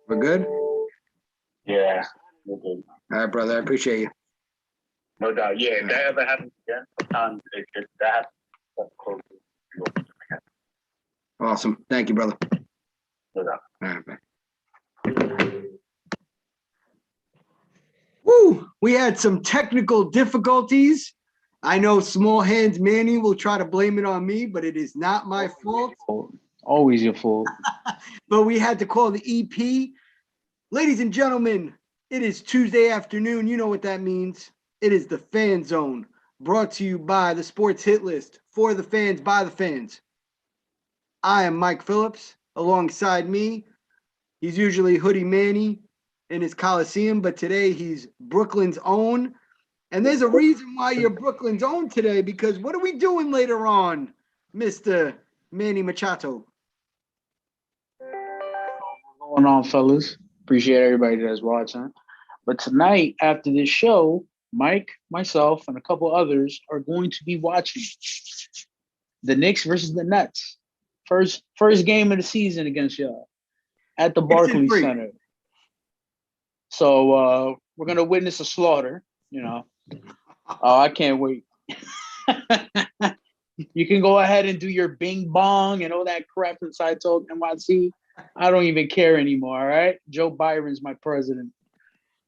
We're good? Yeah, we're good. All right, brother. I appreciate you. No doubt. Yeah, if that ever happens again, sometimes that happens close. Awesome. Thank you, brother. No doubt. All right, man. Woo! We had some technical difficulties. I know Small Hands Manny will try to blame it on me, but it is not my fault. Always your fault. But we had to call the EP. Ladies and gentlemen, it is Tuesday afternoon. You know what that means. It is the Fan Zone, brought to you by the Sports Hit List, for the fans, by the fans. I am Mike Phillips. Alongside me, he's usually Hoodie Manny in his Coliseum, but today he's Brooklyn's own. And there's a reason why you're Brooklyn's own today, because what are we doing later on, Mr. Manny Machado? What's going on, fellas? Appreciate everybody that's watching. But tonight, after this show, Mike, myself, and a couple others are going to be watching the Knicks versus the Nets. First game of the season against y'all at the Barclays Center. So we're gonna witness a slaughter, you know. Oh, I can't wait. You can go ahead and do your bing bong and all that crap inside Talk NYC. I don't even care anymore, all right? Joe Byron's my president.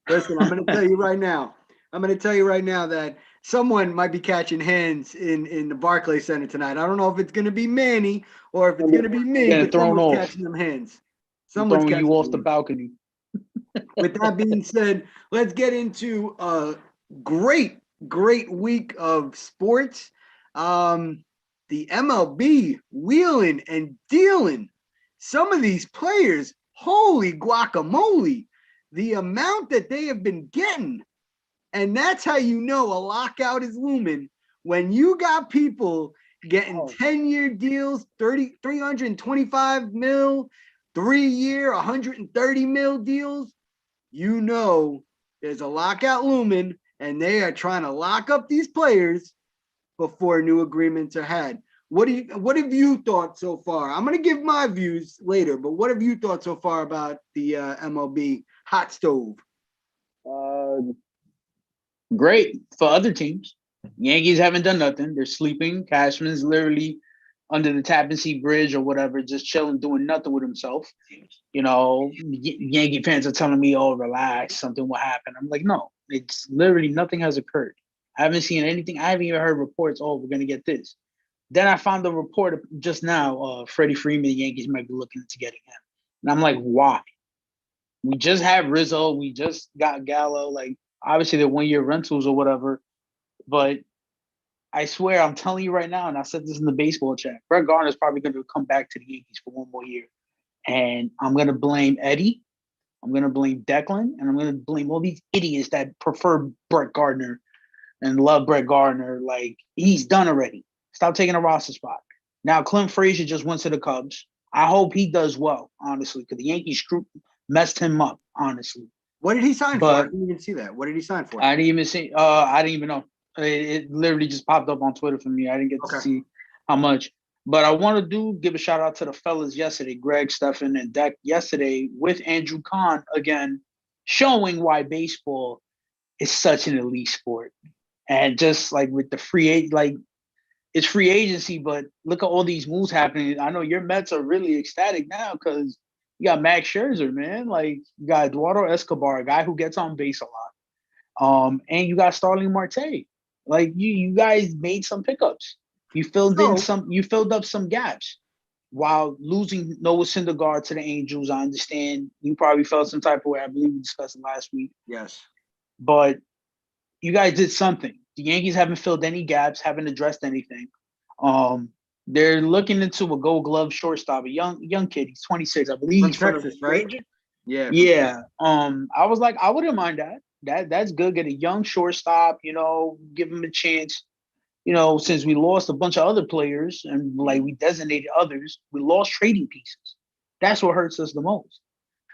Listen, I'm going to tell you right now. That someone might be catching hands in the Barclays Center tonight. I don't know if it's going to be Manny or if it's going to be me, but someone's catching them hands. Someone's throwing you off the hands. balcony. With that being said, let's get into a great week of sports. The MLB wheeling and dealing. Some of these players, holy guacamole, the amount that they have been getting. And that's how you know a lockout is looming, when you got people getting 10-year deals, 325 mil, 3-year, 130 mil deals. You know there's a lockout looming, and they are trying to lock up these players before new agreements are had. What have you thought so far? I'm going to give my views later, but what have you thought so far about the MLB hot stove? Great for other teams. Yankees haven't done nothing. They're sleeping. Cashman's literally under the Tappan Sea Bridge or whatever, just chilling, doing nothing with himself. You know, Yankee fans are telling me, oh, relax, something will happen. I'm like, no, it's literally nothing has occurred. I haven't seen anything. I haven't even heard reports, oh, we're going to get this. Then I found the report just now, Freddie Freeman, the Yankees might be looking into getting him. And I'm like, why? We just had Rizzo. We just got Gallo. Like, obviously, they're 1-year rentals or whatever. But I swear, I'm telling you right now, and I said this in the baseball chat, Brett Gardner's probably going to come back to the Yankees for 1 more year. And I'm going to blame Eddie. I'm going to blame Declan. And I'm going to blame all these idiots that prefer Brett Gardner and love Brett Gardner. Like, he's done already. Stop taking a roster spot. Now, Clint Frazier just went to the Cubs. I hope he does well, honestly, because the Yankees messed him up, honestly. What did he sign for? I didn't even see that. What did he sign for? I didn't even see. I didn't even know. It literally just popped up on Twitter for me. I didn't get to see how much. But I want to give a shout out to the fellas yesterday, Greg, Stefan, and Deck yesterday with Andrew Kahn again, showing why baseball is such an elite sport. And just like with the it's free agency, but look at all these moves happening. I know your Mets are really ecstatic now because you got Max Scherzer, man. Like, you got Eduardo Escobar, a guy who gets on base a lot. And you got Starling Marte. Like, you guys made some pickups. You filled up some gaps while losing Noah Syndergaard to the Angels. I understand you probably felt some type of way. I believe we discussed it last week. Yes. But you guys did something. The Yankees haven't filled any gaps, haven't addressed anything. They're looking into a Gold Glove shortstop, a young kid. He's 26, I believe. From he's Texas, from right? Yeah. Yeah. I was like, I wouldn't mind that. That's good. Get a young shortstop, give him a chance. Since we lost a bunch of other players and like we designated others, we lost trading pieces. That's what hurts us the most.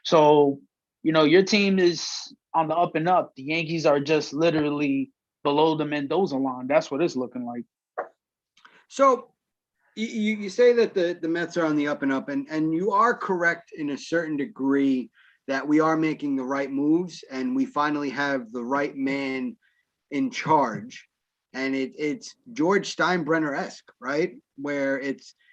So, your team is on the up and up. The Yankees are just literally below the Mendoza line. That's what it's looking like. So you say that the Mets are on the up and up, and you are correct in a certain degree that we are making the right moves and we finally have the right man in charge. And it's George Steinbrenner-esque, right? Where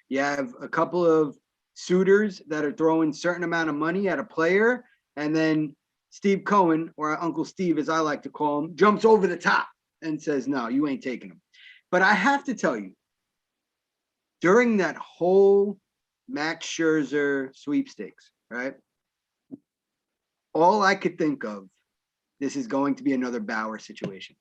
you have a couple of suitors that are throwing certain amount of money at a player, and then Steve Cohen, or Uncle Steve, as I like to call him, jumps over the top and says, no, you ain't taking him. But I have to tell you, during that whole Max Scherzer sweepstakes, right? All I could think of, this is going to be another Bauer situation.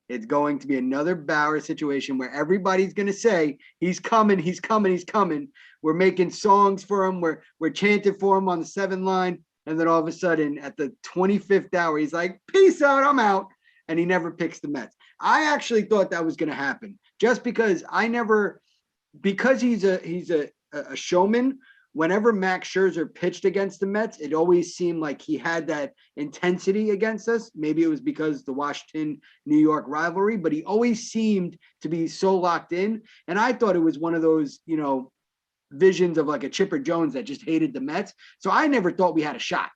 It's going to be another Bauer situation where everybody's going to say, he's coming, he's coming, he's coming. We're making songs for him. We're chanting for him on the 7 line. And then all of a sudden at the 25th hour, he's like, peace out, I'm out. And he never picks the Mets. I actually thought that was going to happen just because because he's a showman. Whenever Max Scherzer pitched against the Mets, it always seemed like he had that intensity against us. Maybe it was because the Washington-New York rivalry, but he always seemed to be so locked in. And I thought it was one of those, visions of like a Chipper Jones that just hated the Mets. So I never thought we had a shot.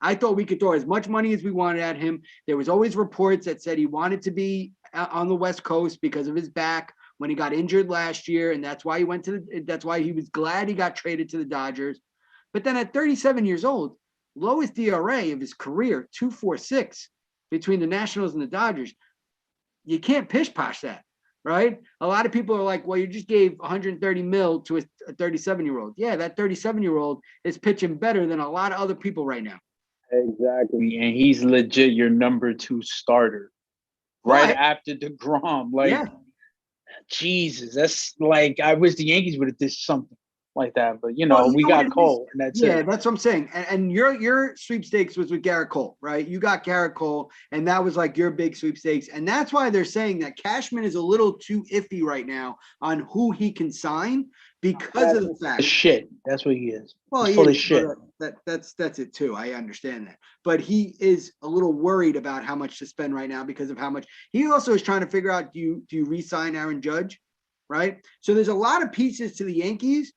I thought we could throw as much money as we wanted at him. There was always reports that said he wanted to be on the West Coast because of his back when he got injured last year, and that's why he was glad he got traded to the Dodgers. But then at 37 years old, lowest DRA of his career, 2.46 between the Nationals and the Dodgers. You can't pish posh that, right? A lot of people are like, well, you just gave 130 mil to a 37-year-old. Yeah, that 37-year-old is pitching better than a lot of other people right now. Exactly, and he's legit your number 2 starter, right after DeGrom. Jesus, that's like, I wish the Yankees would have did something like that, but we got Cole, and that's it. Yeah, that's what I'm saying. And your sweepstakes was with Garrett Cole, right? You got Garrett Cole, and that was like your big sweepstakes, and that's why they're saying that Cashman is a little too iffy right now on who he can sign because of the fact shit. That's what he is. Well, he's full of shit. That's it too. I understand that, but he is a little worried about how much to spend right now because of how much he also is trying to figure out. Do you re-sign Aaron Judge, right? So there's a lot of pieces to the Yankees,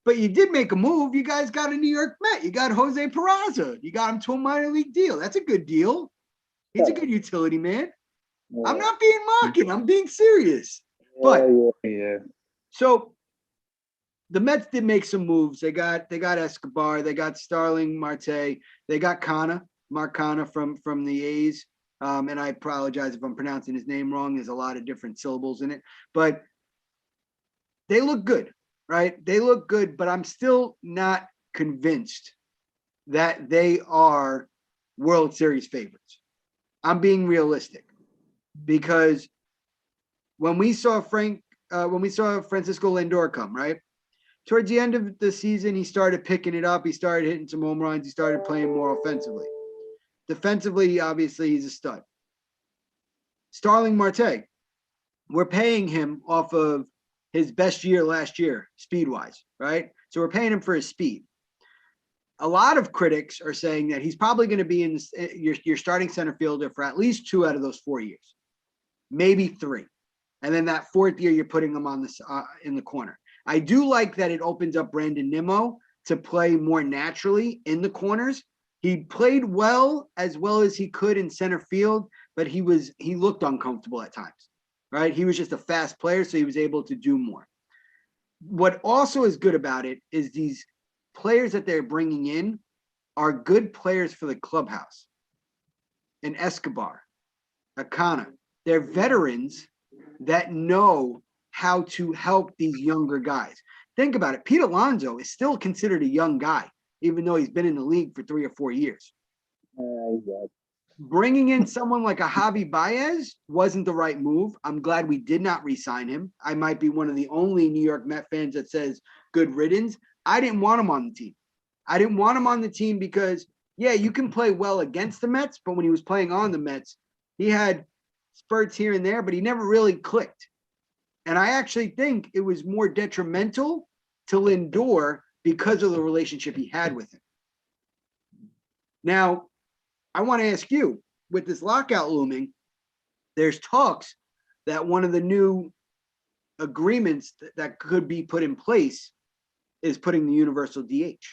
but you did make a move. You guys got a New York Met. You got Jose Peraza. You got him to a minor league deal. That's a good deal. He's a good utility man. Yeah. I'm not being mocking. I'm being serious. But so the Mets did make some moves. They got Escobar. They got Starling Marte. They got Mark Canha from the A's. And I apologize if I'm pronouncing his name wrong. There's a lot of different syllables in it. But they look good, right? They look good, but I'm still not convinced that they are World Series favorites. I'm being realistic because when we saw Francisco Lindor come, right? Towards the end of the season, he started picking it up. He started hitting some home runs. He started playing more offensively. Defensively, obviously, he's a stud. Starling Marte, we're paying him off of his best year last year, speed-wise, right? So we're paying him for his speed. A lot of critics are saying that he's probably going to be in your starting center fielder for at least 2 out of those 4 years, maybe 3. And then that 4th year, you're putting him on this in the corner. I do like that it opens up Brandon Nimmo to play more naturally in the corners. He played well as he could in center field, but he looked uncomfortable at times, right? He was just a fast player, so he was able to do more. What also is good about it is these players that they're bringing in are good players for the clubhouse. And Escobar, Acana, they're veterans that know how to help these younger guys. Think about it. Pete Alonso is still considered a young guy, even though he's been in the league for 3 or 4 years. Bringing in someone like a Javi Baez wasn't the right move. I'm glad we did not re-sign him. I might be one of the only New York Met fans that says good riddance. I didn't want him on the team. I didn't want him on the team because, yeah, you can play well against the Mets, but when he was playing on the Mets, he had spurts here and there, but he never really clicked. And I actually think it was more detrimental to Lindor because of the relationship he had with him. Now, I want to ask you, with this lockout looming, there's talks that one of the new agreements that could be put in place is putting the universal DH.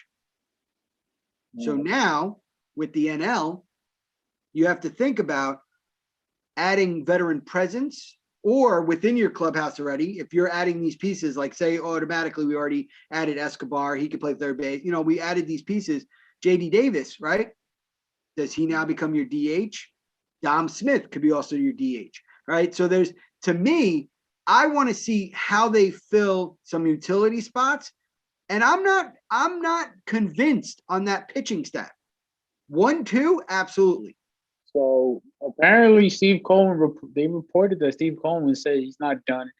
So now with the NL, you have to think about adding veteran presence or within your clubhouse already. If you're adding these pieces, like say automatically we already added Escobar, he could play third base. We added these pieces. JD Davis, right? Does he now become your DH? Dom Smith could be also your DH, right? So to me, I want to see how they fill some utility spots. And I'm not convinced on that pitching staff. 1-2, absolutely. So apparently Steve Coleman, they reported that Steve Coleman said he's not done.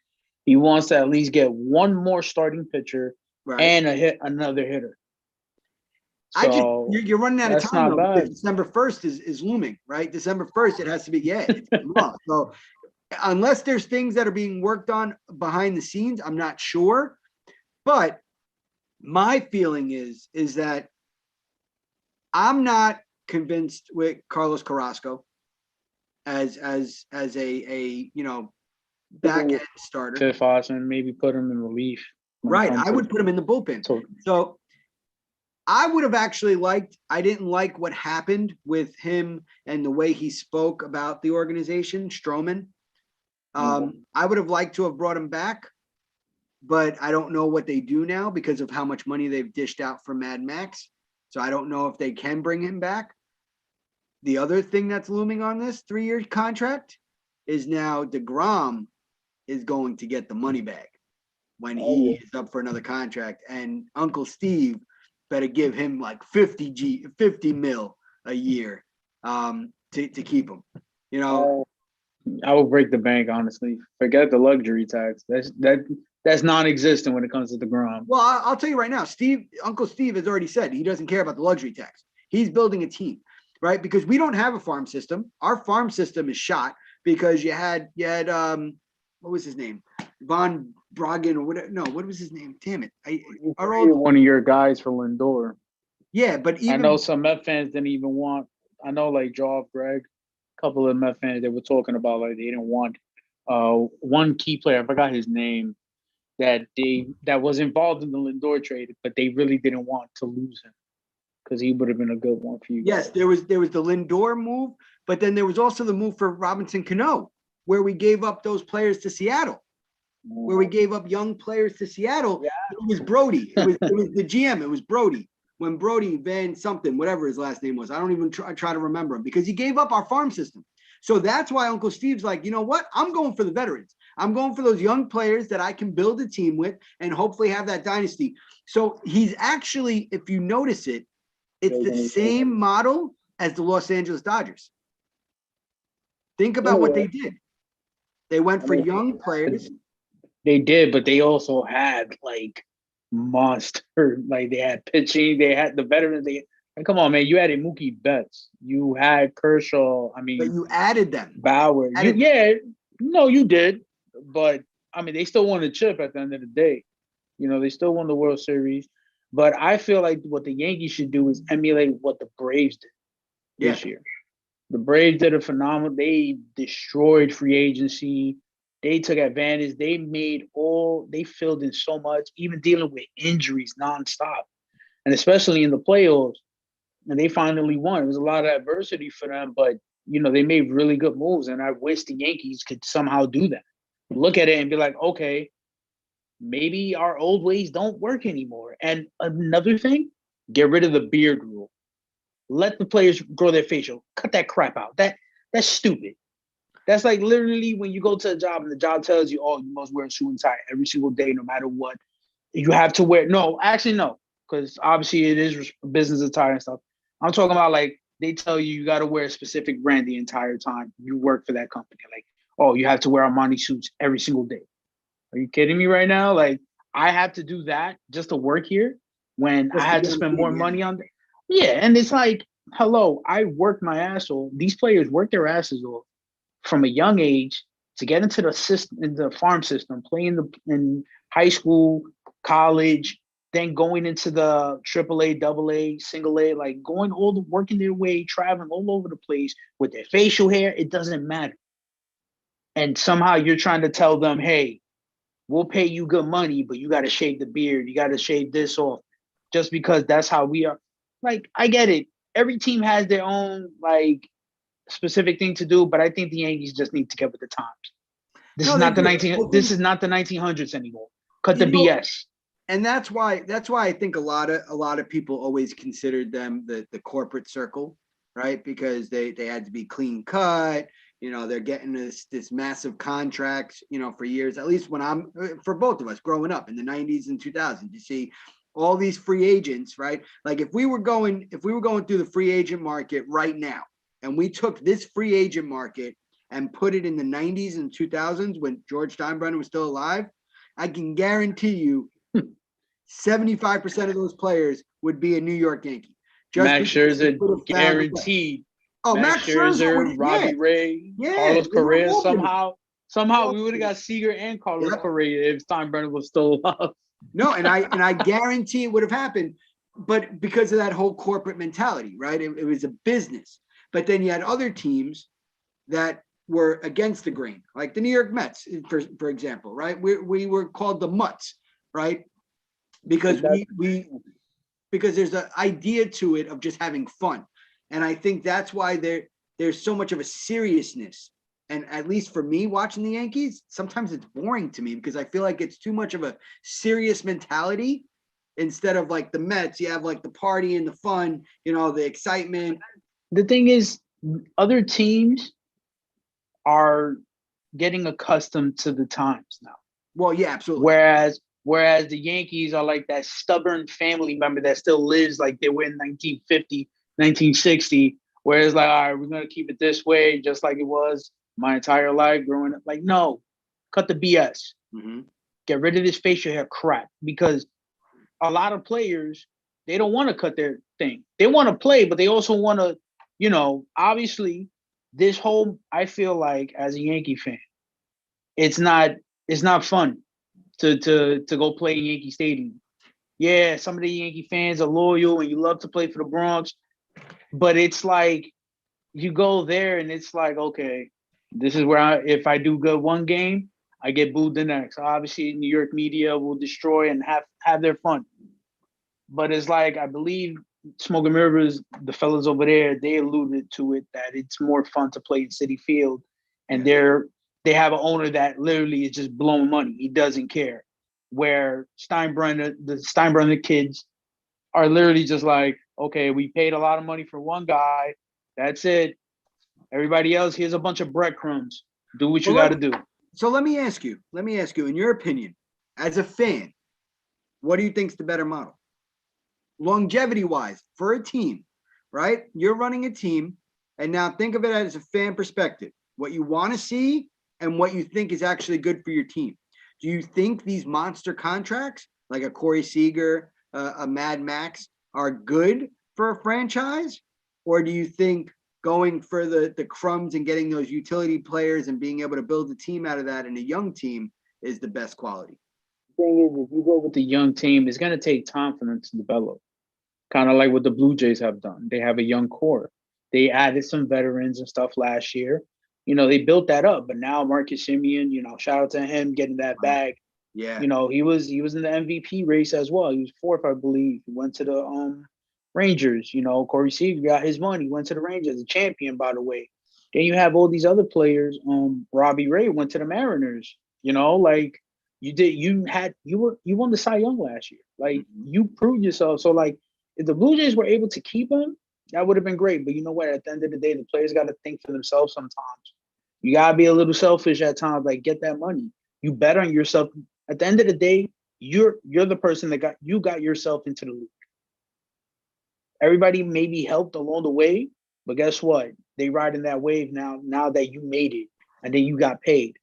He wants to at least get one more starting pitcher and another hitter. So you're running out of time, not bad. December 1st is looming, right? December 1st, it has to be, it's off. So unless there's things that are being worked on behind the scenes, I'm not sure. But my feeling is that I'm not convinced with Carlos Carrasco as a back end starter. Fifth option, maybe put him in relief. Right, I would put him in the bullpen. So I would have actually I didn't like what happened with him and the way he spoke about the organization, Stroman. I would have liked to have brought him back, but I don't know what they do now because of how much money they've dished out for Mad Max. So I don't know if they can bring him back. The other thing that's looming on this 3-year contract is now DeGrom is going to get the money back when he is up for another contract. And Uncle Steve better give him like 50 mil a year to keep him. I will break the bank, honestly. Forget the luxury tax. That's non-existent when it comes to DeGrom. Well, I'll tell you right now, Uncle Steve has already said he doesn't care about the luxury tax. He's building a team, right? Because we don't have a farm system. Our farm system is shot because you had what was his name? Von Bragen or whatever. No, what was his name? Damn it. One of your guys for Lindor. Yeah, but I know some Met fans didn't even want. I know like Joe Greg, a couple of Met fans, they were talking about like they didn't want one key player. I forgot his name. That was involved in the Lindor trade, but they really didn't want to lose him because he would have been a good one for you. Yes, there was the Lindor move, but then there was also the move for Robinson Cano, where we gave up those players to Seattle, where we gave up young players to Seattle. Yeah. It was Brody. It was the GM. It was Brody. When Brody Van something, whatever his last name was, I don't even try to remember him because he gave up our farm system. So that's why Uncle Steve's like, you know what? I'm going for the veterans. I'm going for those young players that I can build a team with and hopefully have that dynasty. So he's actually, if you notice it, it's the same model as the Los Angeles Dodgers. Think about what they did. They went for young players. They did, but they also had like monster, like they had pitching, they had the veterans. Come on, man, you added Mookie Betts, you had Kershaw. I mean, but you added them. Bauer. You did, but I mean, they still won the chip at the end of the day. They still won the World Series. But I feel like what the Yankees should do is emulate what the Braves did this year. The Braves did a phenomenal. They destroyed free agency. They took advantage. They filled in so much, even dealing with injuries nonstop. And especially in the playoffs. And they finally won. It was a lot of adversity for them, but, they made really good moves. And I wish the Yankees could somehow do that. Look at it and be like, okay, maybe our old ways don't work anymore. And another thing, get rid of the beard rule. Let the players grow their facial. Cut that crap out. That's stupid. That's like literally when you go to a job and the job tells you, oh, you must wear a suit and tie every single day, no matter what. You have to wear. No, actually, no, because obviously it is business attire and stuff. I'm talking about like they tell you got to wear a specific brand the entire time you work for that company. Like, oh, you have to wear Armani suits every single day. Are you kidding me right now? Like, I have to do that just to work here when I had to spend more money on that. Yeah, and it's like, hello, I worked my ass off. These players work their asses off from a young age to get into the system, in the farm system, playing in high school, college, then going into the AAA, AA, single A, like working their way, traveling all over the place with their facial hair. It doesn't matter. And somehow you're trying to tell them, hey, we'll pay you good money, but you got to shave the beard. You got to shave this off just because that's how we are. Like, I get it. every team has their own like specific thing to do, but I think the Yankees just need to get with the times. This No, is they not the do. 19. This is not the 1900s anymore. Cut You the know, BS. and that's why I think a lot of people always considered them the corporate circle, right? Because they had to be clean cut. They're getting this massive contracts, for years. At least when for both of us growing up in the 90s and 2000s, you see all these free agents, right? Like if we were going through the free agent market right now, and we took this free agent market and put it in the 90s and 2000s when George Steinbrenner was still alive, I can guarantee you 75% of those players would be a New York Yankee. Just Max because they Scherzer could have found a way. guaranteed. Oh, Max Max Scherzer Scherzer, would, Robbie Ray, yeah, Carlos they would have Correa. all been. Somehow we would have got Seager and Carlos Correa if Steinbrenner was still alive. No, and I guarantee it would have happened, but because of that whole corporate mentality, right? It was a business. But then you had other teams that were against the grain, like the New York Mets, for example, right? We were called the Mutts, right? Because because there's an idea to it of just having fun. And I think that's why there's so much of a seriousness. And at least for me watching the Yankees, sometimes it's boring to me because I feel like it's too much of a serious mentality instead of like the Mets. You have like the party and the fun, the excitement. The thing is, other teams are getting accustomed to the times now. Well, yeah, absolutely. Whereas the Yankees are like that stubborn family member that still lives like they were in 1950, 1960, where it's like, all right, we're going to keep it this way, just like it was my entire life growing up. Like, no, cut the BS. Mm-hmm. Get rid of this facial hair crap, because a lot of players, they don't want to cut their thing. They want to play, but they also want to, obviously this whole, I feel like as a Yankee fan, it's not fun to go play in Yankee Stadium. Yeah, some of the Yankee fans are loyal and you love to play for the Bronx, but it's like you go there and it's like, okay, this is where if I do good one game, I get booed the next. Obviously, New York media will destroy and have their fun. But it's like, I believe Smoke and Mirrors, the fellas over there, they alluded to it, that it's more fun to play in Citi Field. And they have an owner that literally is just blowing money. He doesn't care. Where the Steinbrenner kids are literally just like, okay, we paid a lot of money for one guy. That's it. Everybody else, here's a bunch of breadcrumbs. Do what you got to do. So let me ask you, in your opinion, as a fan, what do you think's the better model? Longevity-wise, for a team, right? You're running a team, and now think of it as a fan perspective, what you want to see and what you think is actually good for your team. Do you think these monster contracts, like a Corey Seager, a Mad Max, are good for a franchise? Or do you think going for the crumbs and getting those utility players and being able to build a team out of that and a young team is the best quality? The thing is, if you go with the young team, it's going to take time for them to develop. Kind of like what the Blue Jays have done. They have a young core. They added some veterans and stuff last year. They built that up. But now Marcus Semien, shout out to him getting that bag. Yeah. He was in the MVP race as well. He was fourth, I believe. He went to the Rangers. Corey Seager got his money. Went to the Rangers, a champion, by the way. Then you have all these other players. Robbie Ray went to the Mariners. Like you won the Cy Young last year. Like you proved yourself. So like, if the Blue Jays were able to keep him, that would have been great. But you know what? At the end of the day, the players got to think for themselves sometimes. You got to be a little selfish at times. Like, get that money. You bet on yourself. At the end of the day, you're the person that got yourself into the league. Everybody maybe helped along the way, but guess what? They riding that wave now that you made it and then you got paid.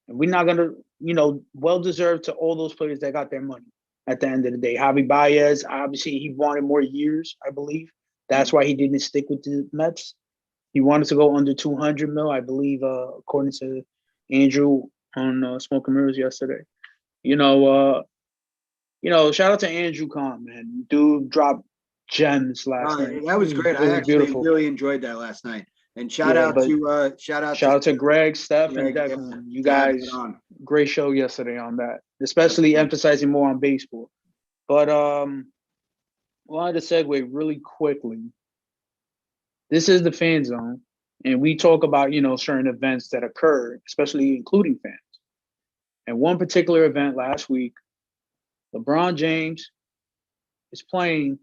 And we're not going to, well-deserved to all those players that got their money. At the end of the day, Javi Baez, obviously he wanted more years, I believe. That's why he didn't stick with the Mets. He wanted to go under 200 mil, I believe, according to Andrew on Smoke and Mirrors yesterday. Shout out to Andrew Kahn, man. Dude dropped gems last night. That was great. I actually really enjoyed that last night. And shout out to Greg, Steph, and Declan. You guys, great show yesterday on that, especially emphasizing more on baseball. But I wanted to segue really quickly This is the fan zone, and we talk about, certain events that occur, especially including fans. And one particular event last week, LeBron James is playing,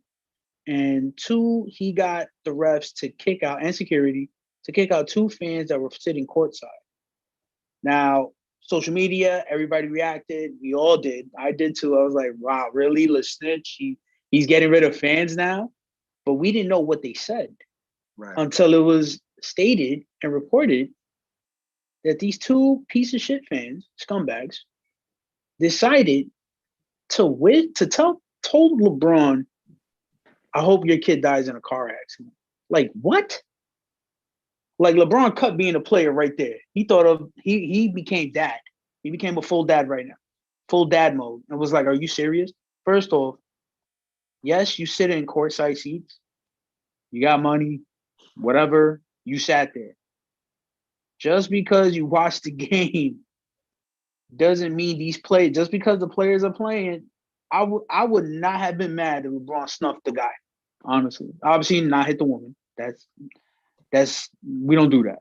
and he got the refs to kick out, and security to kick out 2 fans that were sitting courtside. Now, social media, everybody reacted. We all did. I did too. I was like, wow, really? Let's snitch. He's getting rid of fans now. But we didn't know what they said until it was stated and reported that these 2 piece of shit fans, scumbags, decided told LeBron, I hope your kid dies in a car accident. Like, what? Like, LeBron cut being a player right there. He became dad. He became a full dad right now. Full dad mode. And was like, are you serious? First off, yes, you sit in courtside seats. You got money, whatever. You sat there. Just because you watched the game doesn't mean just because the players are playing, I would not have been mad if LeBron snuffed the guy, honestly. Obviously, not hit the woman. We don't do that.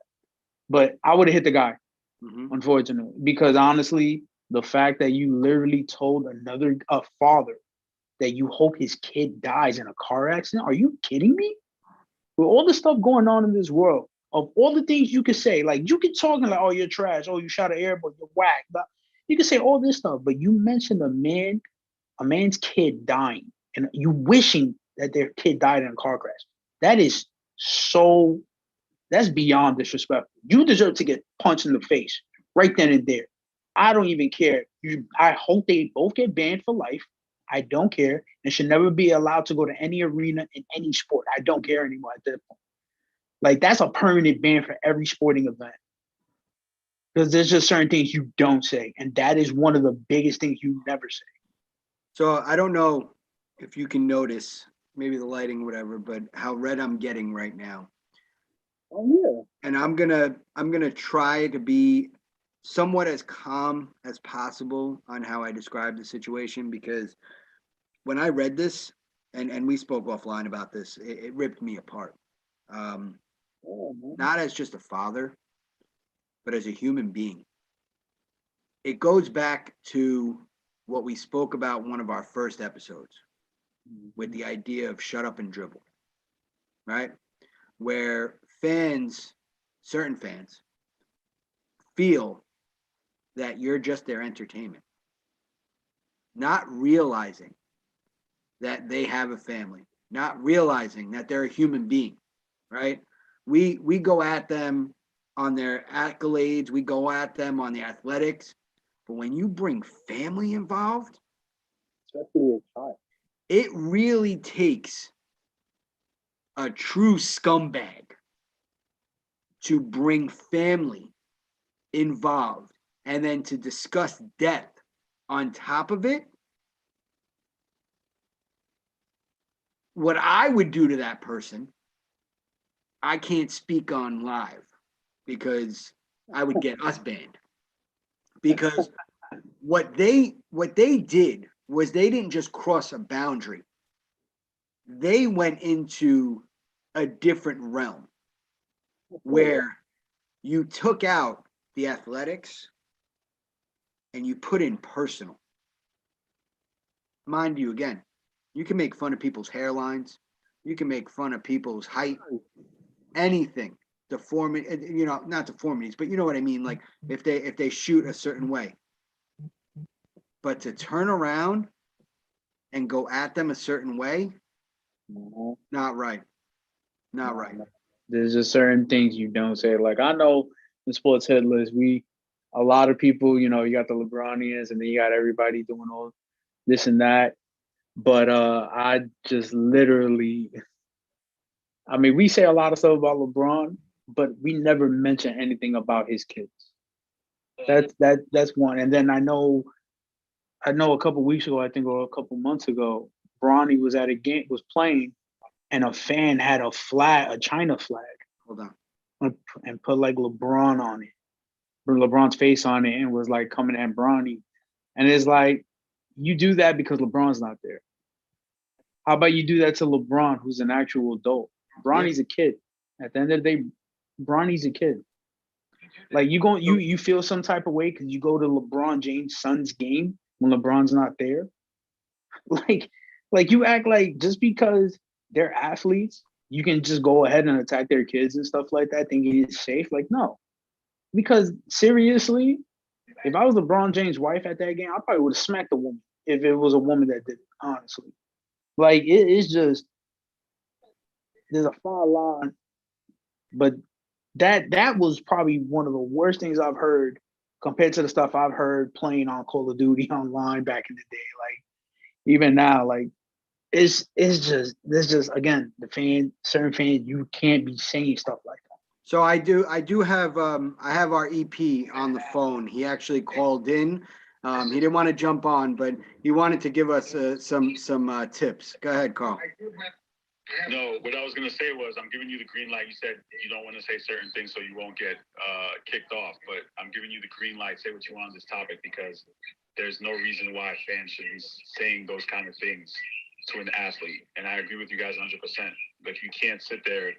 But I would have hit the guy, unfortunately, because honestly, the fact that you literally told a father that you hope his kid dies in a car accident, are you kidding me? With all the stuff going on in this world, of all the things you could say, like you could talk like, oh, you're trash, oh, you shot an airboat, you're whack. But you can say all this stuff, but you mentioned a man's kid dying, and you wishing that their kid died in a car crash. That's beyond disrespectful. You deserve to get punched in the face right then and there. I don't even care. I hope they both get banned for life. I don't care, and should never be allowed to go to any arena in any sport. I don't care anymore at that point. Like, that's a permanent ban for every sporting event. Because there's just certain things you don't say, and that is one of the biggest things you never say. So I don't know if you can notice, maybe the lighting, whatever, but how red I'm getting right now. Oh yeah. And I'm gonna try to be somewhat as calm as possible on how I describe the situation, because when I read this, and we spoke offline about this, it ripped me apart. Not as just a father, but as a human being. It goes back to what we spoke about one of our first episodes with the idea of shut up and dribble, right? Where certain fans, feel that you're just their entertainment, not realizing that they have a family, not realizing that they're a human being, right? We go at them on their accolades, we go at them on the athletics, but when you bring family involved, especially a child, it really takes a true scumbag to bring family involved, and then to discuss death on top of it. What I would do to that person, I can't speak on live because I would get us banned. Because what they did was they didn't just cross a boundary. They went into a different realm where you took out the athletics and you put in personal. Mind you, again, you can make fun of people's hairlines. You can make fun of people's height, anything. Deformity, not deformities, but you know what I mean. Like if they shoot a certain way, but to turn around and go at them a certain way, not right. Not right. There's just certain things you don't say. Like, I know in sports head list, a lot of people, you got the LeBronians and then you got everybody doing all this and that. But I just literally, we say a lot of stuff about LeBron, but we never mention anything about his kids. That's one. And then I know a couple weeks ago, I think, or a couple months ago, Bronny was at a game, was playing, and a fan had a China flag. Hold on. And put like LeBron on it, or LeBron's face on it, and was like coming at Bronny. And it's like, you do that because LeBron's not there. How about you do that to LeBron, who's an actual adult? Bronny's a kid. At the end of the day, Bronny's a kid. Like you feel some type of way because you go to LeBron James' son's game when LeBron's not there. Like, like you act like just because they're athletes, you can just go ahead and attack their kids and stuff like that, thinking it's safe. Like, no, because seriously, if I was LeBron James' wife at that game, I probably would have smacked the woman if it was a woman that did it. Honestly, like it's just there's a fine line, but that was probably one of the worst things I've heard compared to the stuff I've heard playing on Call of Duty online back in the day. Like even now, like it's just again certain fans you can't be saying stuff like that. So I do have I have our EP on the phone. He actually called in. He didn't want to jump on, but he wanted to give us some tips. Go ahead, Carl. No, what I was gonna say was I'm giving you the green light. You said you don't want to say certain things so you won't get kicked off, but I'm giving you the green light. Say what you want on this topic because there's no reason why fans should be saying those kind of things to an athlete. And I agree with you guys 100%. But you can't sit there.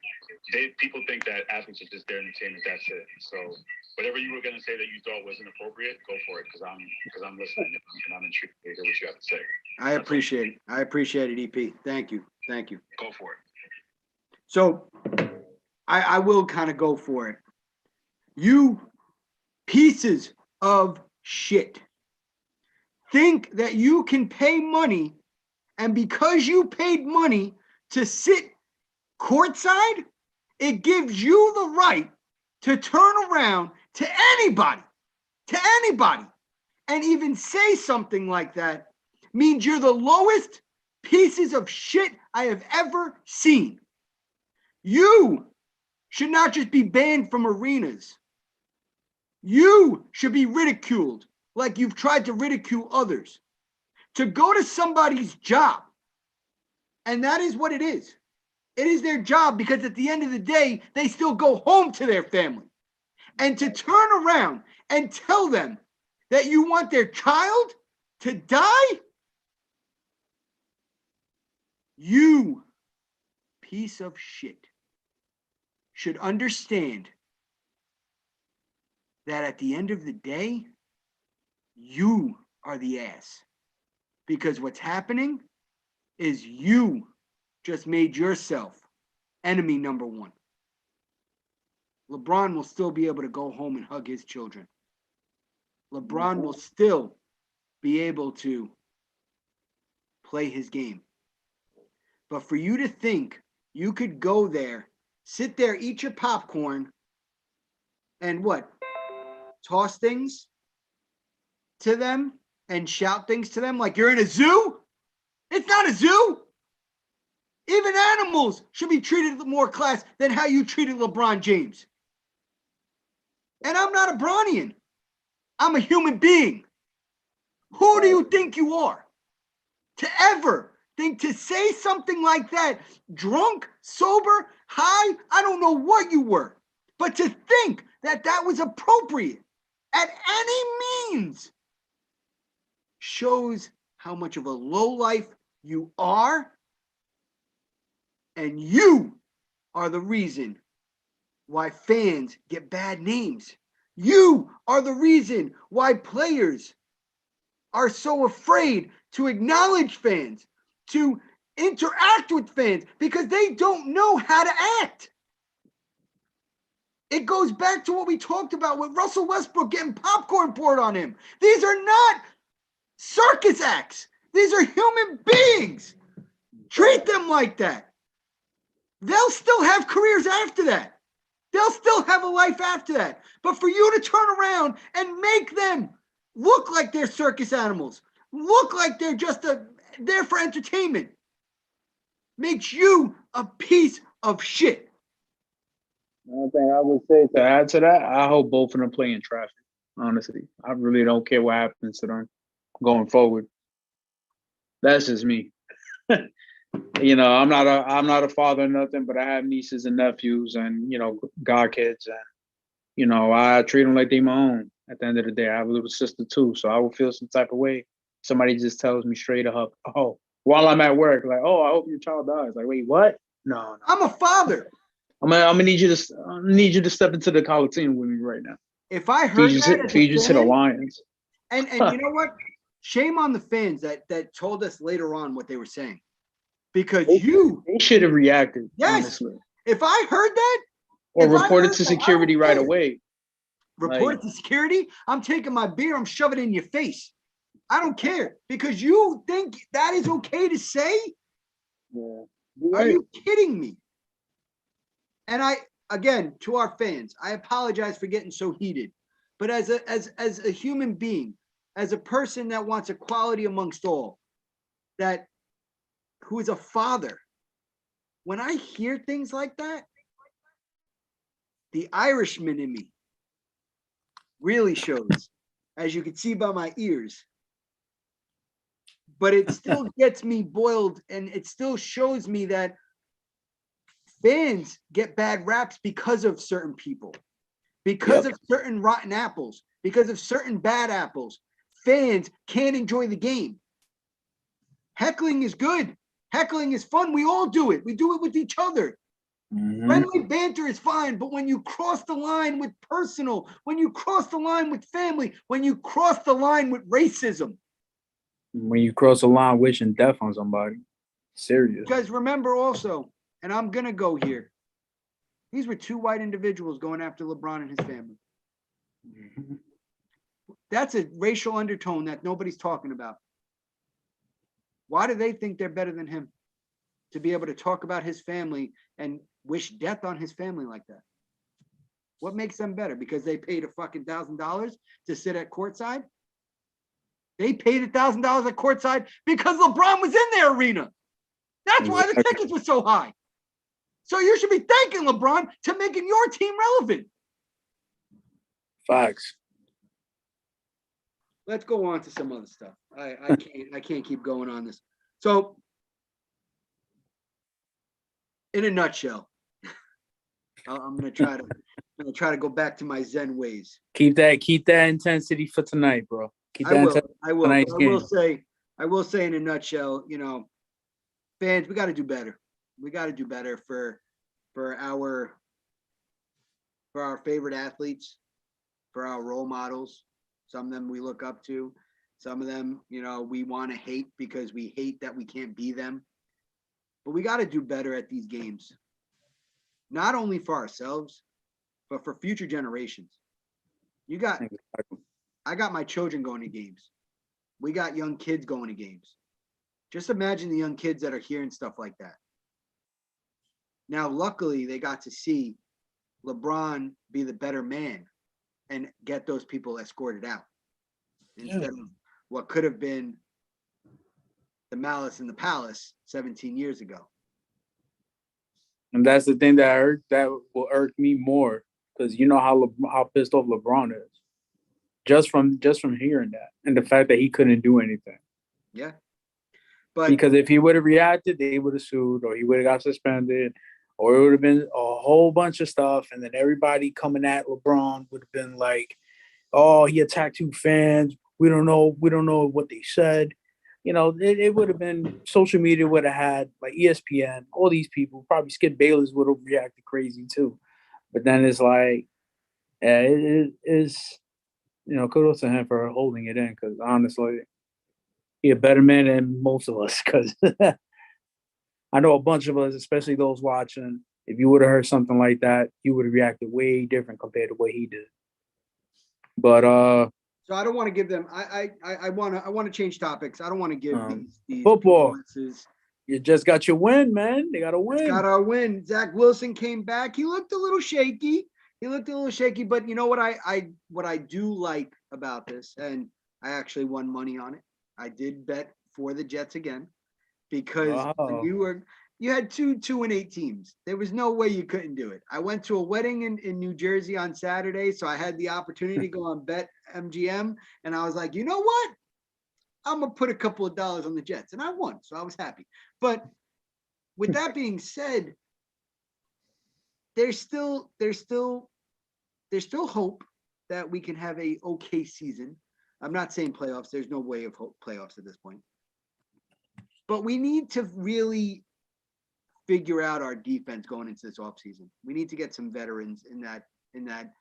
People think that athletes are just their entertainment. That's it. So whatever you were gonna say that you thought wasn't appropriate, go for it because I'm listening and I'm intrigued to hear what you have to say. I appreciate it. I appreciate it, EP. Thank you. Thank you. Go for it. So I will kind of go for it. You pieces of shit think that you can pay money, and because you paid money to sit courtside, it gives you the right to turn around to anybody, and even say something like that means you're the lowest pieces of shit I have ever seen. You should not just be banned from arenas. You should be ridiculed like you've tried to ridicule others. To go to somebody's job, and that is what it is. It is their job because at the end of the day, they still go home to their family. And to turn around and tell them that you want their child to die? You piece of shit should understand that at the end of the day, you are the ass. Because what's happening is you just made yourself enemy number one. LeBron will still be able to go home and hug his children. LeBron will still be able to play his game. But for you to think you could go there, sit there, eat your popcorn, and what? Toss things to them and shout things to them like you're in a zoo? It's not a zoo. Even animals should be treated with more class than how you treated LeBron James. And I'm not a Bronnian. I'm a human being. Who do you think you are to ever think to say something like that, drunk, sober, high? I don't know what you were, but to think that that was appropriate at any means shows how much of a lowlife you are, and you are the reason why fans get bad names. You are the reason why players are so afraid to acknowledge fans, to interact with fans, because they don't know how to act. It goes back to what we talked about with Russell Westbrook getting popcorn poured on him. These are not circus acts. These are human beings. Treat them like that. They'll still have careers after that. They'll still have a life after that. But for you to turn around and make them look like they're circus animals, look like they're just there for entertainment, makes you a piece of shit. One thing I would say to add to that, I hope both of them play in traffic. Honestly, I really don't care what happens to them going forward. That's just me. You know, I'm not a father or nothing, but I have nieces and nephews and, you know, godkids, and, you know, I treat them like they my own. At the end of the day, I have a little sister too, so I will feel some type of way. Somebody just tells me straight up, oh, while I'm at work, like, oh, I hope your child dies. Like, wait, what? No. I'm a father. I'm gonna need you to step into the Coliseum with me right now. If I heard that as a Feed you to the fan, Lions. and you know what? Shame on the fans that told us later on what they were saying. Because They should have reacted, yes, honestly. if I heard that, Or reported to security right away. Report to security, I'm taking my beer, I'm shoving it in your face. I don't care because you think that is okay to say? Yeah. Are you kidding me? And again, to our fans, I apologize for getting so heated. But as a human being, as a person that wants equality amongst all, that who is a father, when I hear things like that, the Irishman in me really shows, as you can see by my ears. But it still gets me boiled, and it still shows me that fans get bad raps because of certain people, because of certain rotten apples, because of certain bad apples. Fans can't enjoy the game. Heckling is good. Heckling is fun. We all do it. We do it with each other. Mm-hmm. Friendly banter is fine, but when you cross the line with personal, when you cross the line with family, when you cross the line with racism. When you cross the line wishing death on somebody. Serious. Because remember also, and I'm going to go here, these were two white individuals going after LeBron and his family. Mm-hmm. That's a racial undertone that nobody's talking about. Why do they think they're better than him to be able to talk about his family and wish death on his family like that? What makes them better? Because they paid a fucking $1,000 to sit at courtside? They paid $1,000 at courtside because LeBron was in their arena. That's why the tickets were so high. So you should be thanking LeBron to making your team relevant. Facts. Let's go on to some other stuff. I can't keep going on this. So, in a nutshell, I'm gonna try to go back to my Zen ways. Keep that intensity for tonight, bro. I will say in a nutshell, fans, we got to do better. We got to do better for our favorite athletes, for our role models. Some of them we look up to. Some of them, we want to hate because we hate that we can't be them. But we got to do better at these games. Not only for ourselves, but for future generations. I got my children going to games. We got young kids going to games. Just imagine the young kids that are hearing stuff like that. Now, luckily, they got to see LeBron be the better man and get those people escorted out instead of what could have been the malice in the palace 17 years ago. And that's the thing that will irk me more, because you know how pissed off LeBron is. Just from hearing that and the fact that he couldn't do anything. Yeah. But because if he would have reacted, they would have sued, or he would have got suspended, or it would have been a whole bunch of stuff. And then everybody coming at LeBron would have been like, oh, he attacked two fans. We don't know what they said. It would have been, social media would have had like ESPN, all these people, probably Skip Bayless would have reacted crazy too. But then it's like, it is, kudos to him for holding it in, because honestly, he's a better man than most of us, because I know a bunch of us, especially those watching, if you would have heard something like that, you would have reacted way different compared to what he did. But so I don't want to give them. I want to change topics. I don't want to give these football. You just got your win, man. They got to win. Got our win. Zach Wilson came back. He looked a little shaky. But you know what I do like about this, and I actually won money on it. I did bet for the Jets again, because you had 2-8 teams. There was no way you couldn't do it. I went to a wedding in New Jersey on Saturday, so I had the opportunity to go on Bet MGM, and I was like, you know what? I'm gonna put a couple of dollars on the Jets, and I won, so I was happy. But with that being said, there's still hope that we can have a okay season. I'm not saying playoffs. There's no way of playoffs at this point. But we need to really figure out our defense going into this offseason. We need to get some veterans in that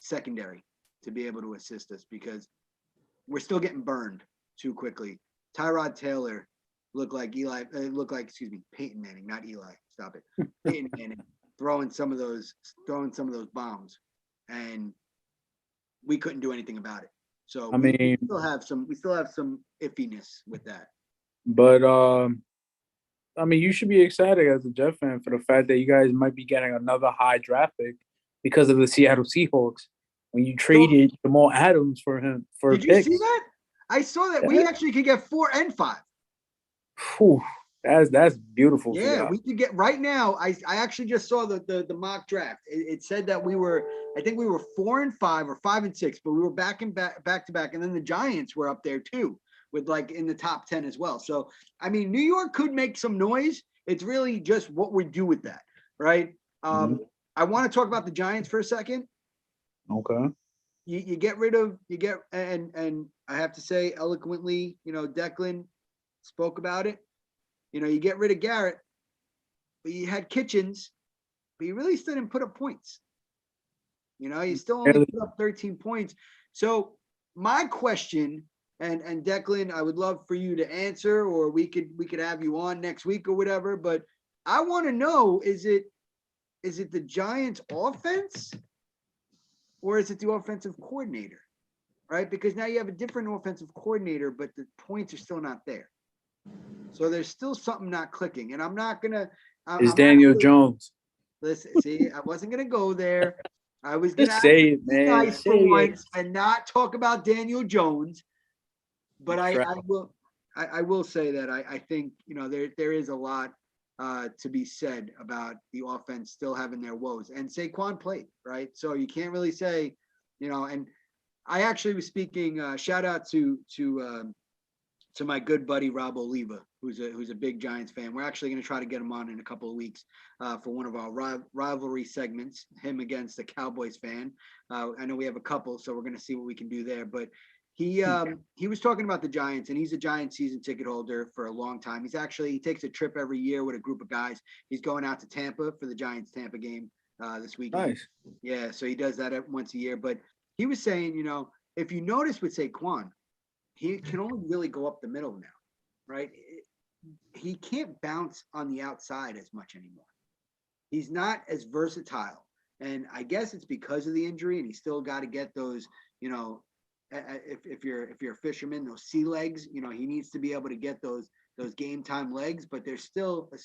secondary to be able to assist us because we're still getting burned too quickly. Tyrod Taylor looked like Peyton Manning, not Eli. Stop it. Peyton Manning throwing some of those bombs, and we couldn't do anything about it. So we still have some iffiness with that. But you should be excited as a Jet fan for the fact that you guys might be getting another high draft pick because of the Seattle Seahawks when you traded Jamal Adams for him for Did picks. You see that? I saw that we actually could get 4 and 5. Whew, that's beautiful. Yeah, we could get right now. I actually just saw the mock draft. It said that I think we were 4 and 5 or 5 and 6, but we were back to back, and then the Giants were up there too, with like in the top 10 as well. So New York could make some noise. It's really just what we do with that, right? I want to talk about the Giants for a second. Okay. You get and I have to say eloquently, Declan spoke about it. You get rid of Garrett, but you had Kitchens, but you really still didn't put up points. You still only put up 13 points. So my question, and Declan, I would love for you to answer, or we could have you on next week or whatever. But I want to know: is it the Giants' offense, or is it the offensive coordinator? Right? Because now you have a different offensive coordinator, but the points are still not there. So there's still something not clicking, and I'm not gonna. It's Daniel Jones. Listen, see, I wasn't gonna go there. I was gonna say it, be nice for once and not talk about Daniel Jones. But I will say that I think there is a lot to be said about the offense still having their woes, and Saquon played, right, so you can't really say, and I actually was speaking. Shout out to my good buddy Rob Oliva, who's a big Giants fan. We're actually going to try to get him on in a couple of weeks for one of our rivalry segments, him against the Cowboys fan. I know we have a couple, so we're going to see what we can do there. But he was talking about the Giants, and he's a Giants season ticket holder for a long time. He takes a trip every year with a group of guys. He's going out to Tampa for the Giants Tampa game this weekend. Nice. Yeah, so he does that once a year. But he was saying, if you notice with Saquon, he can only really go up the middle now, right? He can't bounce on the outside as much anymore. He's not as versatile. And I guess it's because of the injury, and he's still got to get those, if you're a fisherman, those sea legs, he needs to be able to get those game time legs, but there's still a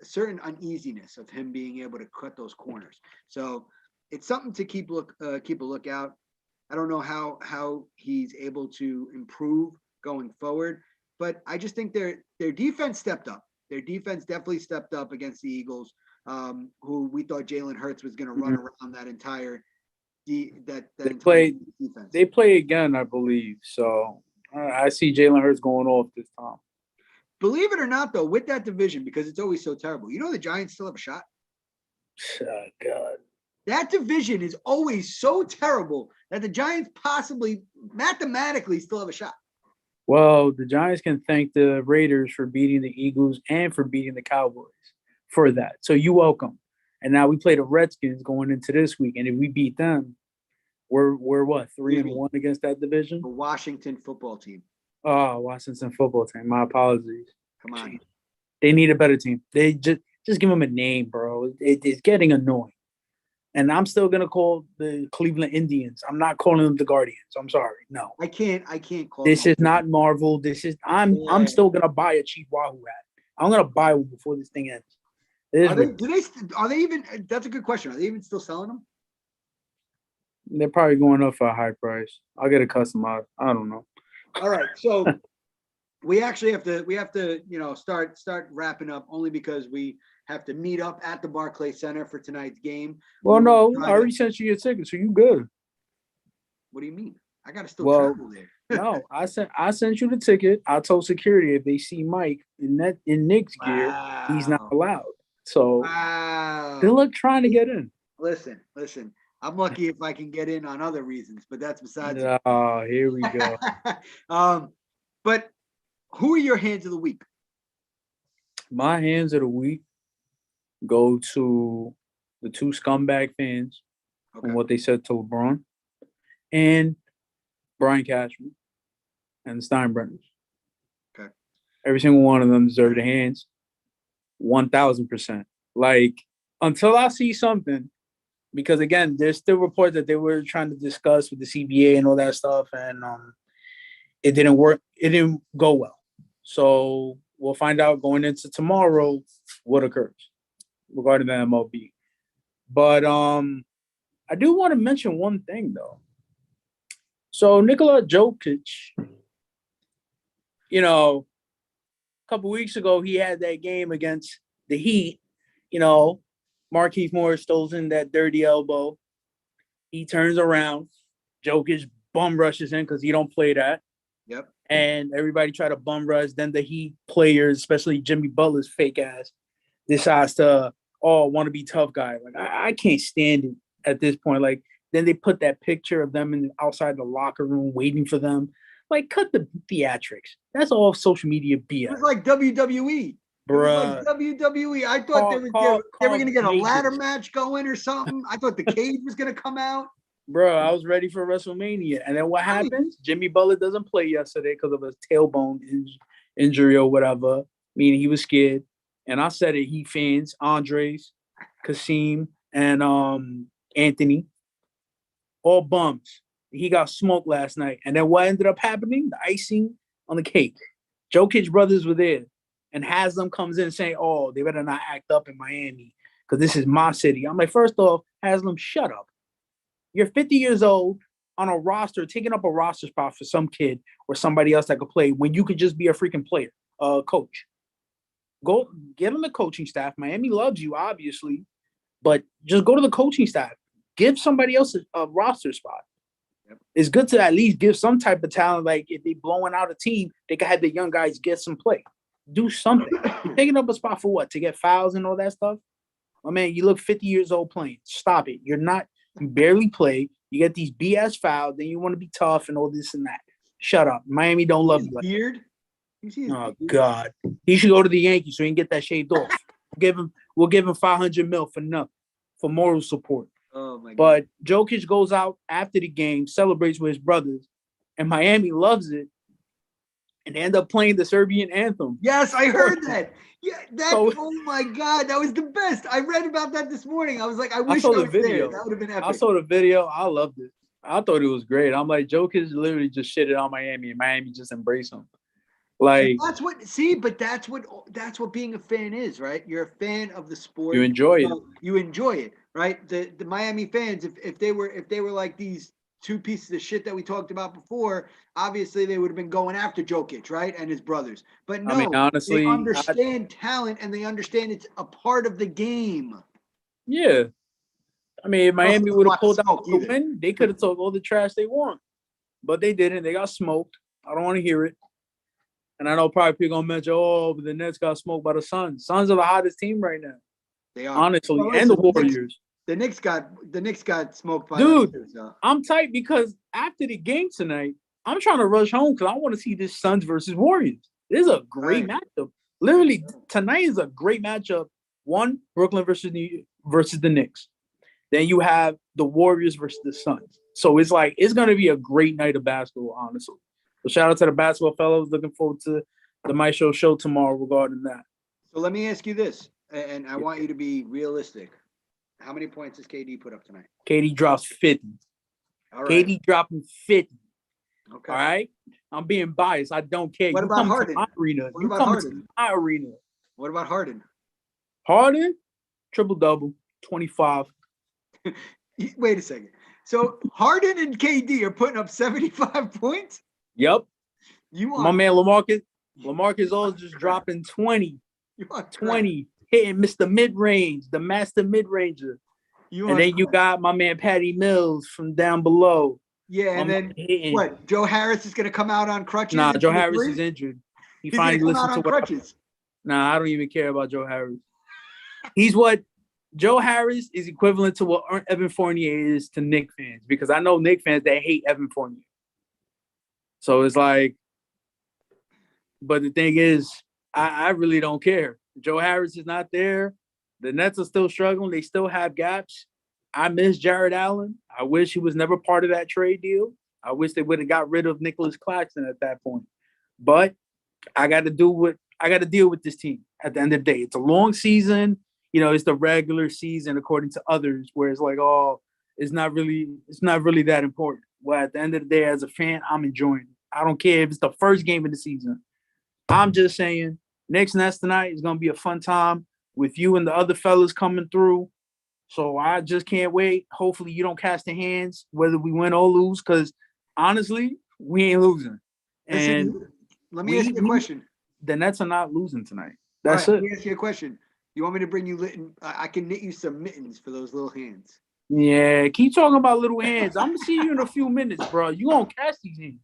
certain uneasiness of him being able to cut those corners. So it's something to keep a lookout. I don't know how he's able to improve going forward, but I just think their defense stepped up. Their defense definitely stepped up against the Eagles, who we thought Jalen Hurts was going to run around that entire defense. They play again, I believe. So I see Jalen Hurts going off this time. Believe it or not, though, with that division, because it's always so terrible, the Giants still have a shot. Oh, God. That division is always so terrible that the Giants possibly mathematically still have a shot. Well, the Giants can thank the Raiders for beating the Eagles and for beating the Cowboys for that. So you're welcome. And now we play the Redskins going into this week, and if we beat them, we're what, 3-1 against that division? The Washington football team. Oh, Washington football team. My apologies. Come on. Jeez. They need a better team. They just give them a name, bro. It's getting annoying. And I'm still gonna call the Cleveland Indians. I'm not calling them the Guardians. I'm sorry. No. I can't call this them. Is not Marvel. I'm still gonna buy a Chief Wahoo hat. I'm gonna buy one before this thing ends. Are they even? That's a good question. Are they even still selling them? They're probably going up for a high price. I'll get a customized. I don't know. All right, so we actually have to start wrapping up, only because we have to meet up at the Barclays Center for tonight's game. Well, no, I already sent you your ticket, so you good. What do you mean? I got to still travel there. No, I sent you the ticket. I told security if they see Mike in Nick's gear, he's not allowed. So good luck trying to get in. Listen. I'm lucky if I can get in on other reasons, but that's besides. Oh, here we go. But who are your hands of the week? My hands of the week go to the two scumbag fans Okay. on what they said to LeBron and Brian Cashman and the Steinbrenners. Okay. Every single one of them deserve the hands. 1,000%. Like, until I see something, because again, there's still reports that they were trying to discuss with the CBA and all that stuff, and it didn't work. It didn't go well. So we'll find out going into tomorrow what occurs regarding the MLB. But I do want to mention one thing though. So Nikola Jokic, you know, a couple weeks ago he had that game against the Heat. You know, Markieff Morris throws in that dirty elbow. He turns around. Jokic bum rushes in because he don't play that. Yep. And everybody try to bum rush. Then the Heat players, especially Jimmy Butler's fake ass, decides to want to be tough guy. Like I can't stand it at this point. Like then they put that picture of them outside the locker room waiting for them. Like cut the theatrics. That's all social media BS. It was like WWE. It was like WWE. I thought they were going to get a ladder match going or something. I thought the cage was going to come out. Bro, I was ready for WrestleMania. And then what happens? Jimmy Butler doesn't play yesterday because of his tailbone injury or whatever, meaning he was scared. And I said it, Heat fans, Andres, Kasim, and Anthony, all bums. He got smoked last night. And then what ended up happening? The icing on the cake. Jokic brothers were there. And Haslam comes in saying, oh, they better not act up in Miami because this is my city. I'm like, first off, Haslam, shut up. You're 50 years old on a roster, taking up a roster spot for some kid or somebody else that could play when you could just be a freaking player, coach. Go get on the coaching staff. Miami loves you, obviously, but just go to the coaching staff. Give somebody else a roster spot. Yep. It's good to at least give some type of talent. Like if they blowing out a team, they can have the young guys get some play. Do something. You're taking up a spot for what? To get fouls and all that stuff? Oh, man, you look 50 years old playing. Stop it. You barely play. You get these BS fouls, then you want to be tough and all this and that. Shut up. Miami don't love you. Beard? Oh, God. He should go to the Yankees so he can get that shaved off. We'll give him $500 million for nothing, for moral support. Oh, my God. But Jokic goes out after the game, celebrates with his brothers, and Miami loves it. And they end up playing the Serbian anthem. Yes, I heard that. Yeah, oh my God, that was the best. I read about that this morning. I was like, I wish I was there. That would have been epic. I saw the video. I loved it. I thought it was great. I'm like, Jokic literally just shitted on Miami, and Miami just embraced him. Like that's what being a fan is, right? You're a fan of the sport. You enjoy it. You enjoy it, right? The Miami fans, if they were like these two pieces of shit that we talked about before, obviously they would have been going after Jokic, right? And his brothers. But no, I mean, honestly, they understand talent and they understand it's a part of the game. Yeah. I mean, if Miami would have pulled out the win, they could have talked all the trash they want. But they didn't. They got smoked. I don't want to hear it. And I know probably people going to mention, but the Nets got smoked by the Suns. Suns are the hottest team right now. They are. Honestly, and the Warriors. The Knicks got smoked by dude. I'm tight because after the game tonight, I'm trying to rush home because I want to see this Suns versus Warriors. This is a great matchup. Literally, tonight is a great matchup. One, Brooklyn versus the Knicks. Then you have the Warriors versus the Suns. So it's like it's gonna be a great night of basketball, honestly. So shout out to the basketball fellows. Looking forward to the My Show tomorrow regarding that. So let me ask you this, and I want you to be realistic. How many points does KD put up tonight? KD drops 50. All right. KD dropping 50. Okay. All right? I'm being biased. I don't care. What about Harden? My arena. You come to my arena. What about Harden? Harden, triple-double, 25. Wait a second. So Harden and KD are putting up 75 points? Yep. My man LaMarcus Aldridge dropping 20. 20. Hitting Mr. Mid-Range, the master mid-ranger. And then you got my man Patty Mills from down below. Yeah, and then what? Joe Harris is going to come out on crutches? Nah, Joe Harris is injured. He's finally listened to crutches. Nah, I don't even care about Joe Harris. He's what Joe Harris is equivalent to what Evan Fournier is to Knicks fans, because I know Knicks fans that hate Evan Fournier. So it's like, but the thing is, I really don't care. Joe Harris is not there. The Nets are still struggling. They still have gaps. I miss Jared Allen. I wish he was never part of that trade deal. I wish they would have got rid of Nicholas Claxton at that point. But I got to deal with this team at the end of the day. It's a long season. It's the regular season according to others, where it's like, oh, it's not really that important. Well, at the end of the day, as a fan, I'm enjoying it. I don't care if it's the first game of the season. I'm just saying, Knicks Nets tonight is gonna be a fun time with you and the other fellas coming through. So I just can't wait. Hopefully you don't cast the hands whether we win or lose, because honestly, we ain't losing. And let me ask you a question. The Nets are not losing tonight. That's it. Let me ask you a question. You want me to bring you I can knit you some mittens for those little hands. Yeah, keep talking about little hands. I'm gonna see you in a few minutes, bro. You gonna cast these hands.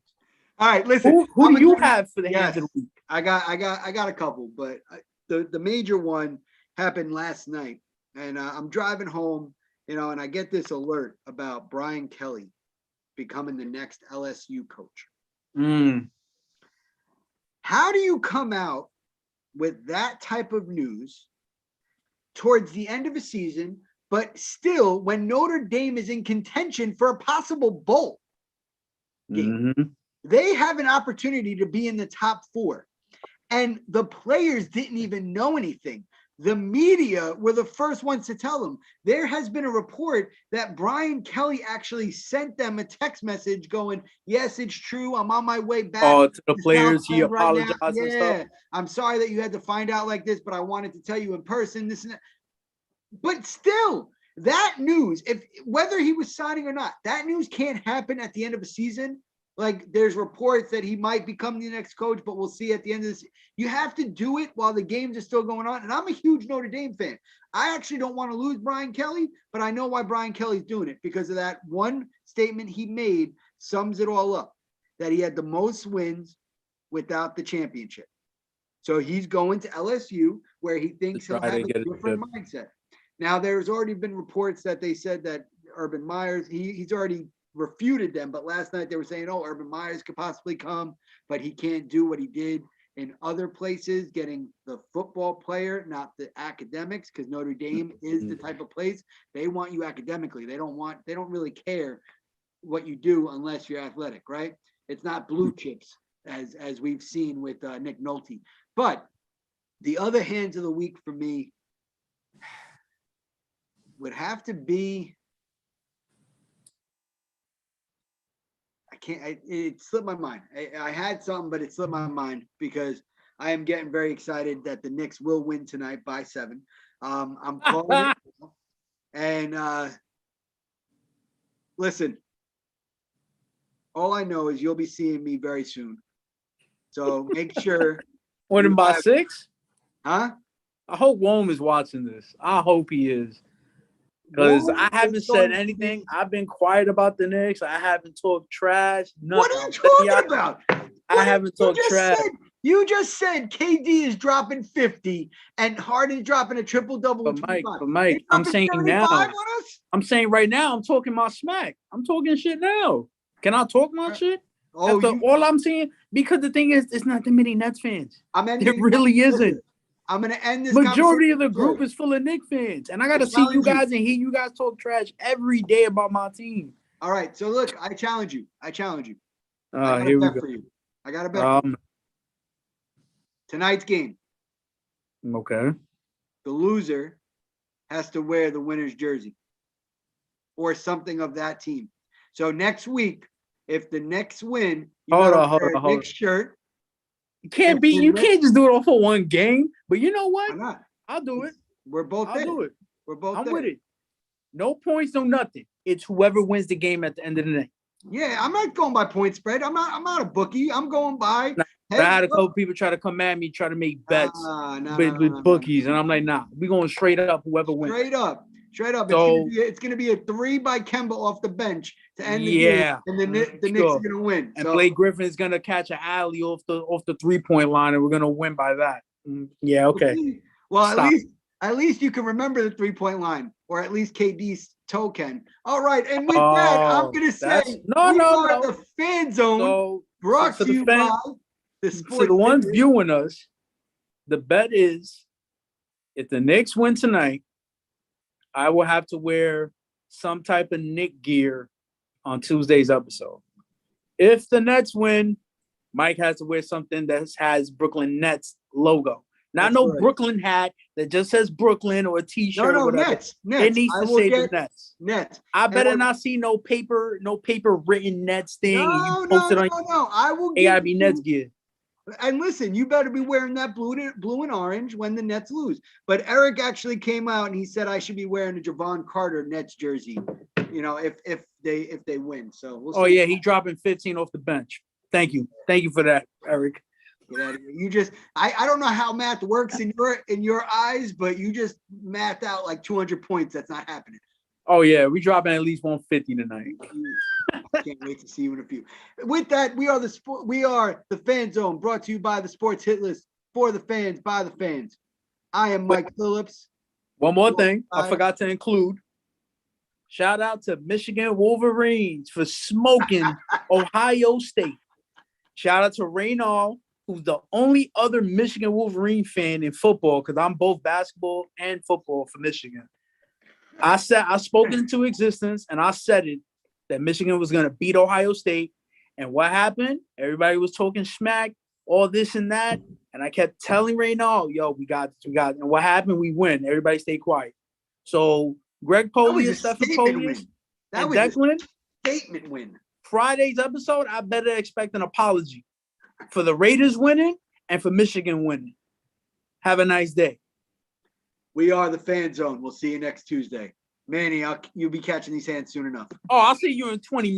All right, listen. Who do you have for the hands of the week? I got a couple, but the major one happened last night, and I'm driving home, and I get this alert about Brian Kelly becoming the next LSU coach. How do you come out with that type of news towards the end of a season, but still when Notre Dame is in contention for a possible bowl game? Mm-hmm. They have an opportunity to be in the top 4, and the players didn't even know anything. The media were the first ones to tell them. There has been a report that Brian Kelly actually sent them a text message going, yes, it's true. I'm on my way back. Oh, to the players, he apologized and stuff. I'm sorry that you had to find out like this, but I wanted to tell you in person, this and that. But still, that news, whether he was signing or not, that news can't happen at the end of a season. Like, there's reports that he might become the next coach, but we'll see at the end of this. You have to do it while the games are still going on. And I'm a huge Notre Dame fan. I actually don't want to lose Brian Kelly, but I know why Brian Kelly's doing it, because of that one statement he made sums it all up, that he had the most wins without the championship. So he's going to LSU, where he thinks he'll have a different mindset. Now, there's already been reports that they said that Urban Meyers, he's already refuted them, but last night they were saying, oh, Urban Meyers could possibly come, but he can't do what he did in other places, getting the football player, not the academics, because Notre Dame is the type of place they want you academically. They don't really care what you do unless you're athletic, right? It's not blue chips as we've seen with Nick Nolte. But the other hands of the week for me would have to be, it slipped my mind. I had something, but it slipped my mind because I am getting very excited that the Knicks will win tonight by 7. I'm calling it. And listen, all I know is you'll be seeing me very soon. So make sure. Winning by 6? Huh? I hope Wom is watching this. I hope he is. Because I haven't said anything. I've been quiet about the Knicks. I haven't talked trash. Nothing. What are you talking about? I haven't talked trash. You just said KD is dropping 50 and Harden's dropping a triple-double. But Mike, I'm saying now. I'm saying right now, I'm talking my smack. I'm talking shit now. Can I talk my shit? All I'm saying, because the thing is, it's not that many Nets fans. It really isn't. I'm going to end this. Majority of the group is full of Knicks fans. And I got to see you guys and hear you guys talk trash every day about my team. All right. So, look, I challenge you. Here we go. For you. I got a bet for you. Tonight's game. Okay. The loser has to wear the winner's jersey or something of that team. So, next week, if the Knicks win, you got to wear a Knicks shirt. You can't just do it all for one game. But you know what? Why not? I'll do it. We're both there. I'll do it. We're both I'm there. with it. No points, no nothing. It's whoever wins the game at the end of the night. Yeah, I'm not going by point spread. I'm not a bookie. I'm going by. I had a couple people try to come at me, try to make bets with bookies, and I'm like, nah, we're going straight up. Whoever wins. Straight up. So, it's going to be a 3 by Kemba off the bench to end the game, and the Knicks are going to win. And Blake Griffin is going to catch an alley off the 3-point line, and we're going to win by that. Yeah, okay. Well, at least you can remember the 3-point line, or at least KD's toe can. All right, and with that, I'm going to say the Fan Zone brought to you by the Sports. So the ones viewing us, the bet is if the Knicks win tonight, I will have to wear some type of Knick gear on Tuesday's episode. If the Nets win, Mike has to wear something that has Brooklyn Nets logo. Not That's no right. Brooklyn hat that just says Brooklyn or a T-shirt No, or whatever. Nets. It needs I to will say get the Nets. Nets. I better not see no paper written Nets thing. And you post it on. No. I will It give gotta be Nets gear. And listen, you better be wearing that blue and orange when the Nets lose. But Eric actually came out and he said I should be wearing a Javon Carter Nets jersey. You know, if they win. So we'll see. Oh yeah, he dropping 15 off the bench. Thank you for that, Eric. Get out of here. You just I don't know how math works in your eyes, but you just mathed out like 200 points. That's not happening. Oh yeah, we dropping at least 150 tonight. I can't wait to see you in a few. With that, we are the Fan Zone, brought to you by the Sports Hit List, for the fans, by the fans. I am Mike Phillips. One more thing I forgot to include. Shout out to Michigan Wolverines for smoking Ohio State. Shout out to Reynald, who's the only other Michigan Wolverine fan in football, because I'm both basketball and football for Michigan. I spoke it into existence, and I said it, that Michigan was going to beat Ohio State. And what happened? Everybody was talking smack, all this and that. And I kept telling Reynald, yo, we got this. And what happened? We win. Everybody stay quiet. So Greg Poley and Stephen Polius and Declan, statement win. Friday's episode, I better expect an apology for the Raiders winning and for Michigan winning. Have a nice day. We are the Fan Zone. We'll see you next Tuesday. Manny, you'll be catching these hands soon enough. Oh, I'll see you in 20 minutes.